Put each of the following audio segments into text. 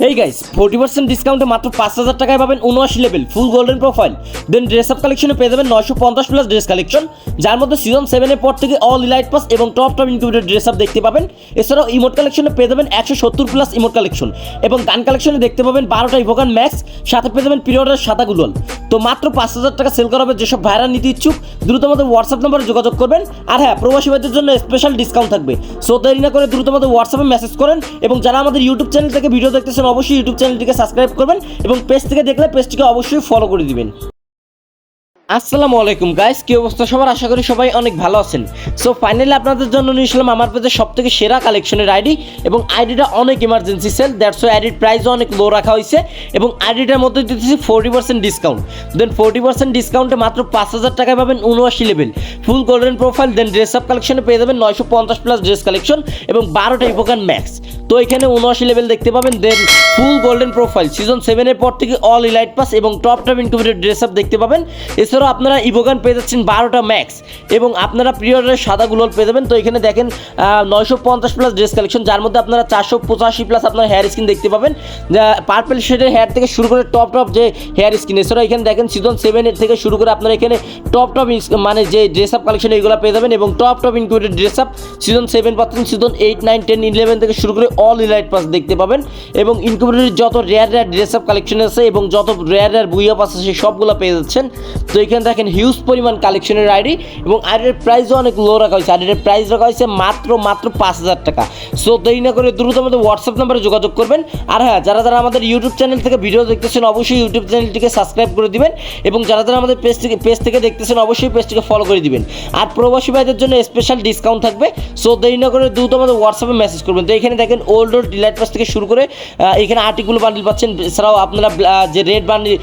এই গাইস 40% ডিসকাউন্টে মাত্র 5000 টাকায় পাবেন 79 লেভেল ফুল গোল্ডেন প্রোফাইল। দেন ড্রেস আপ কালেকশনে পেয়ে যাবেন 950 প্লাস ড্রেস কালেকশন, যার মধ্যে সিজন 7 এর পর থেকে অল ইলাইট পাস এবং টপ ইনকিউবেটেড ড্রেস আপ দেখতে পাবেন। এছাড়াও ইমোট কালেকশনে পেয়ে যাবেন 170 প্লাস ইমোট কালেকশন এবং গান কালেকশনে দেখতে পাবেন 12টা ইভোকান ম্যাক্স, সাথে পেয়ে যাবেন পিরিয়ডের সাদা গুলোল। তো মাত্র 5000 টাকা সেল করা হবে। যেসব ভাইরা নিতে ইচ্ছুক দ্রুত আমাদের হোয়াটসঅ্যাপ নম্বরে যোগাযোগ করবেন। আর হ্যাঁ, প্রবাসী ভাইদের জন্য স্পেশাল ডিসকাউন্ট থাকবে। সো দেরি না করে দ্রুত আমাদের হোয়াটসঅ্যাপে মেসেজ করেন এবং যারা আমাদের ইউটিউব চ্যানেল থেকে ভিডিও দেখতেছেন অবশ্যই ইউটিউব চ্যানেলটিকে সাবস্ক্রাইব করবেন এবং পেজ থেকে দেখলে পেজটিকে অবশ্যই ফলো করে দিবেন। আসসালামু আলাইকুম গাইস, কি অবস্থা সবার? আশা করি সবাই অনেক ভালো আছেন। সো ফাইনালি আপনাদের জন্য নিয়ে আসলাম আমার পেজে সব থেকে সেরা কালেকশনের আইডি এবং আইডিটা অনেক ইমার্জেন্সি সেল, দ্যাটস ওয়াই আইডির প্রাইসও অনেক লো রাখা হয়েছে এবং আইডিটার মধ্যে দিতেছি 40% ডিসকাউন্ট। দেন 40% ডিসকাউন্টে মাত্র 5000 টাকায় পাবেন 79 লেভেল ফুল গোল্ডেন প্রোফাইল। দেন ড্রেস আপ কালেকশনে পেয়ে যাবেন 950 প্লাস ড্রেস কালেকশন এবং 12টা ইভোকান ম্যাক্স। তো এখানে 79 লেভেল দেখতে পাবেন। দেন ফুল গোল্ডেন প্রোফাইল সিজন 7 এর পর থেকে অল ইলাইট পাস এবং টপ ইনকিউবেটেড ড্রেস আপ দেখতে পাবেন। এছাড়াও আপনারা ইভোগান পেয়ে যাচ্ছেন 12টা ম্যাক্স এবং আপনারা পিরিয়ডের সাদা গুলোল পেয়ে যাবেন। তো এখানে দেখেন 950 প্লাস ড্রেস কালেকশন, যার মধ্যে আপনারা 485 প্লাস আপনার হেয়ার স্কিন দেখতে পাবেন, পার্পল শেডের হেয়ার থেকে শুরু করে টপ যে হেয়ার স্কিন। এছাড়াও এখানে দেখেন সিজন 7 এর থেকে শুরু করে আপনারা এখানে টপ মানে যে ড্রেস আপ কালেকশন এগুলো পেয়ে যাবেন এবং top incubated dress up season 7 পাচ্ছেন, সিজন 8, 9, 10, 11 থেকে শুরু করে অল ইলাইট পাস দেখতে পাবেন এবং ইনকিউবেটেড যত রেয়ার ড্রেস আপ কালেকশন আছে এবং যত রেয়ার বুই আপ আছে সেই সবগুলো পেয়ে যাচ্ছেন। তো এখানে দেখেন হিউজ পরিমাণ কালেকশনের আইডি এবং আইডির প্রাইসও অনেক লো রাখা হয়েছে। আইডির প্রাইস রাখা হয়েছে মাত্র 5000 টাকা। সো দেরি না করে দ্রুত আমাদের হোয়াটসঅ্যাপ নাম্বারে যোগাযোগ করবেন। আর হ্যাঁ, যারা আমাদের ইউটিউব চ্যানেল থেকে ভিডিও দেখতেছেন অবশ্যই ইউটিউব চ্যানেলটিকে সাবস্ক্রাইব করে দিবেন এবং যারা আমাদের পেজ থেকে দেখতেছেন অবশ্যই পেজটিকে ফলো করে দিবেন। আর প্রবাসী ভাইদের জন্য স্পেশাল ডিসকাউন্ট থাকবে। সো দেরি না করে দ্রুত আমাদের হোয়াটসঅ্যাপে মেসেজ করবেন। তো এখানে দেখেন ওল্ড ডিলাইট পাস থেকে শুরু করে এখানে আর্টিকুল বান্ডিল পাচ্ছেন। এছাড়াও আপনারা যে রেড বান্ডিল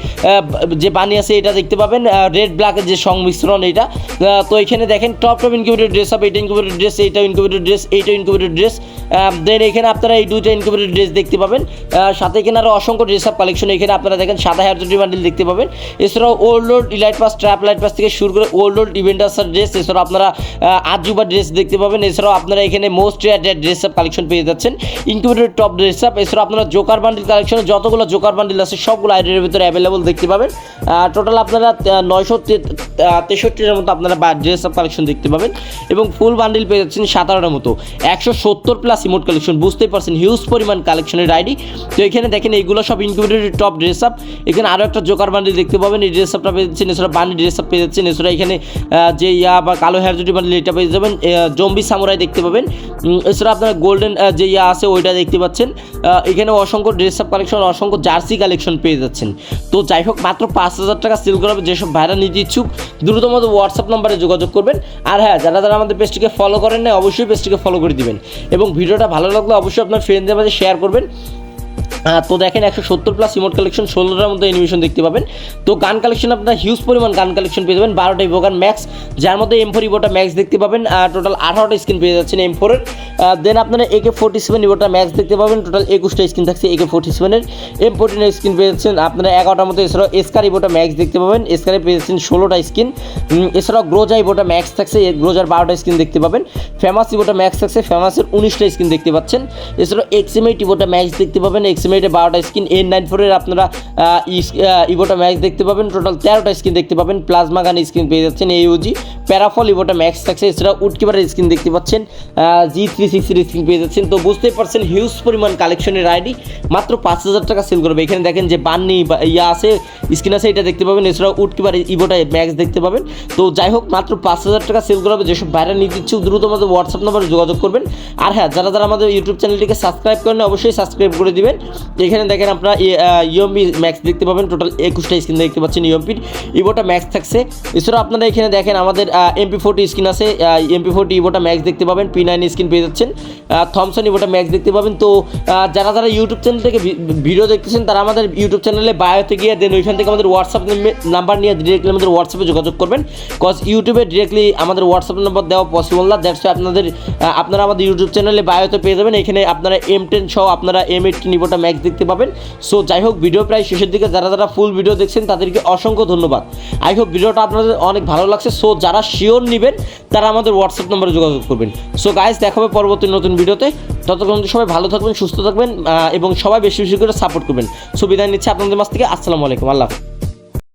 যে বানি আছে এটা দেখতে পাবেন, রেড ব্ল্যাকের যে সংমিশ্রণ এইটা। তো এখানে দেখেন টপ ইনকিউবেটেড ড্রেস আপ, এইটা ইনকিউবেটেড ড্রেস, এইটা ইনকিউবেটেড ড্রেস, এইটা ইনকিউবেটেড ড্রেস। দেন এখানে আপনারা এই দুইটা ইনকিউবেটেড ড্রেস দেখতে পাবেন। সাথে এখানে আরও অসংখ্য ড্রেস আপ কালেকশন। এখানে আপনারা দেখেন সাদা হেয়ার জুটি বান্ডিল দেখতে পাবেন। এছাড়াও old elite pass, trap light pass থেকে শুরু করে ওল্ড ইভেন্টাসার ড্রেস। এছাড়াও আপনারা আজুবা ড্রেস দেখতে পাবেন। এছাড়াও আপনারা এখানে most rare dress up collection পেয়ে যাচ্ছেন, ইনকিউবেটেড টপ ড্রেস আপ। এছাড়াও আপনারা জোকার বান্ডিল কালেকশনে যতগুলো জোকার বান্ডিল আছে সবগুলো আইডির ভিতরে অ্যাভেলেবল দেখতে পাবেন। টোটাল আপনারা 963-এর মতো আপনারা ড্রেস আপ কালেকশন দেখতে পাবেন এবং ফুল বান্ডিল পেয়ে যাচ্ছেন 17টার মতো, 170 প্লাস ইমোট কালেকশন। বুঝতেই পারছেন হিউজ পরিমাণ কালেকশনের আইডি। তো এখানে দেখেন এইগুলো সব ইনকিউবেটেড টপ ড্রেস আপ। এখানে আরও একটা জোকার বান্ডিল দেখতে পাবেন, এই ড্রেস আপটা পেয়ে যাচ্ছেন। এছাড়া বান্ডিল ড্রেস আপ পেয়ে যাচ্ছেন। এছাড়া এখানে যে বা কালো হেয়ার জুটি বান্ডিল এটা পেয়ে যাবেন, জম্বি সামুরাই দেখতে পাবেন। এছাড়া আপনারা গোল্ডেন যে আছে ওইটা দেখতে পাচ্ছেন। এখানে অসংখ্য ড্রেস আপ কালেকশন, অসংখ্য জার্সি কালেকশন পেয়ে যাচ্ছেন। তো যাই হোক, মাত্র 5000 টাকা সেল করা হবে। যেসব ভাইরা নিতে ইচ্ছুক দ্রুত আমাদের হোয়াটসঅ্যাপ নাম্বারে যোগাযোগ করবেন। আর হ্যাঁ, যারা আমাদের পেজটিকে ফলো করেন না অবশ্যই পেজটিকে ফলো করে দিবেন এবং ভিডিওটা ভালো লাগলে অবশ্যই আপনার ফ্রেন্ডদের মাঝে শেয়ার করবেন। তো দেখেন 170 প্লাস ইমোট কালেকশন, 16টার মধ্যে অ্যানিমেশন দেখতে পাবেন। তো গান কালেকশন আপনারা হিউজ পরিমাণ গান কালেকশন পেয়ে যাবেন, 12টা ইভোগান ম্যাক্স, যার মধ্যে M4 ইভোটা ম্যাক্স দেখতে পাবেন। টোটাল 18টা স্কিন পেয়ে যাচ্ছেন M4-এর। দেন আপনারা AK47 ইভোটা ম্যাক্স দেখতে পাবেন, টোটাল 21টা স্কিন থাকছে AK47-এর। M14-এর স্কিন পেয়ে যাচ্ছেন আপনারা 11টার মধ্যে। এছাড়াও এসকার ইভোটা ম্যাক্স দেখতে পাবেন, এসকারে পেয়ে যাচ্ছেন 16টা স্কিন। এছাড়াও গ্রোজা ইভোটা ম্যাক্স থাকছে, গ্রোজার 12টা স্কিন দেখতে পাবেন। ফেমাস ইভোটা ম্যাক্স থাকছে, ফেমাসের 19টা স্কিন দেখতে পাচ্ছেন। এছাড়াও XM8 ইভোটা ম্যাক্স দেখতে পাবেন, XM8-এর 12টা স্কিন। N94-এর আপনারা ইভোটা ম্যাক্স দেখতে পাবেন, টোটাল 13টা স্কিন দেখতে পাবেন। প্লাজমা গান স্কিন পেয়ে যাচ্ছেন AUG। প্যারাফল ইভোটা ম্যাক্স থাকছে। এছাড়াও উডকিপারের স্কিন দেখতে পাচ্ছেন, G360-এর স্কিন পেয়ে যাচ্ছেন। তো বুঝতেই পারছেন হিউজ পরিমাণ কালেকশনের আইডি, মাত্র 5000 টাকা সেল করবে। এখানে দেখেন যে বান্নি আছে স্কিন আছে, এটা দেখতে পাবেন। এছাড়াও উডকিপার ইভোটা ম্যাক্স দেখতে পাবেন। তো যাই হোক, মাত্র 5000 টাকা সেল করবে। যেসব ভাইরা নিতে ইচ্ছুক দ্রুত আমাদের হোয়াটসঅ্যাপ নাম্বারে যোগাযোগ করবেন। আর হ্যাঁ, যারা আমাদের ইউটিউব চ্যানেলটিকে সাবস্ক্রাইব করেন অবশ্যই সাবস্ক্রাইব করে দিবেন। এখানে দেখেন আপনারা ইউএমপি ম্যাক্স দেখতে পাবেন, টোটাল 21টা স্কিন দেখতে পাচ্ছেন ইউএমপির। ইভোটা ম্যাক্স থাকছে। এছাড়াও আপনারা এখানে দেখেন আমাদের MP40 স্কিন আছে, MP40 ইভোটা ম্যাক্স দেখতে পাবেন, P9 স্কিন পেয়ে যাচ্ছেন। থমসন ইভোটা ম্যাক্স দেখতে পাবেন। তো যারা ইউটিউব চ্যানেল থেকে ভিডিও দেখতেছেন তারা আমাদের ইউটিউব চ্যানেলে বায়োতে গিয়ে দেন ওইখান থেকে আমাদের হোয়াটসঅ্যাপ নাম্বার নিয়ে ডিরেক্টলি আমাদের হোয়াটসঅ্যাপে যোগাযোগ করবেন। কজ ইউটিউবে ডিরেক্টলি আমাদের হোয়াটসঅ্যাপ নাম্বার দেওয়া পসিবল না, দ্যাটস আপনারা আমাদের ইউটিউব চ্যানেলে বায়োতে পেয়ে যাবেন। এখানে আপনারা M10 সহ আপনারা M18 ইভোটা ম্যাক্স লাইক দেখতে পাবেন। সো যাই হোক, ভিডিও প্রায় শেষের দিকে, যারা ফুল ভিডিও দেখছেন তাদেরকে অসংখ্য ধন্যবাদ। আই হোপ ভিডিওটা আপনাদের অনেক ভালো লাগছে। সো যারা শিওর নেবেন তারা আমাদের হোয়াটসঅ্যাপ নম্বরে যোগাযোগ করবেন। সো গাইস, দেখা হবে পরবর্তী নতুন ভিডিওতে। ততক্ষণ সবাই ভালো থাকবেন, সুস্থ থাকবেন এবং সবাই বেশি বেশি করে সাপোর্ট করবেন। সো বিদায় নিচ্ছে আপনাদের মাছ থেকে। আসসালামু আলাইকুম, আল্লাহ হাফেজ।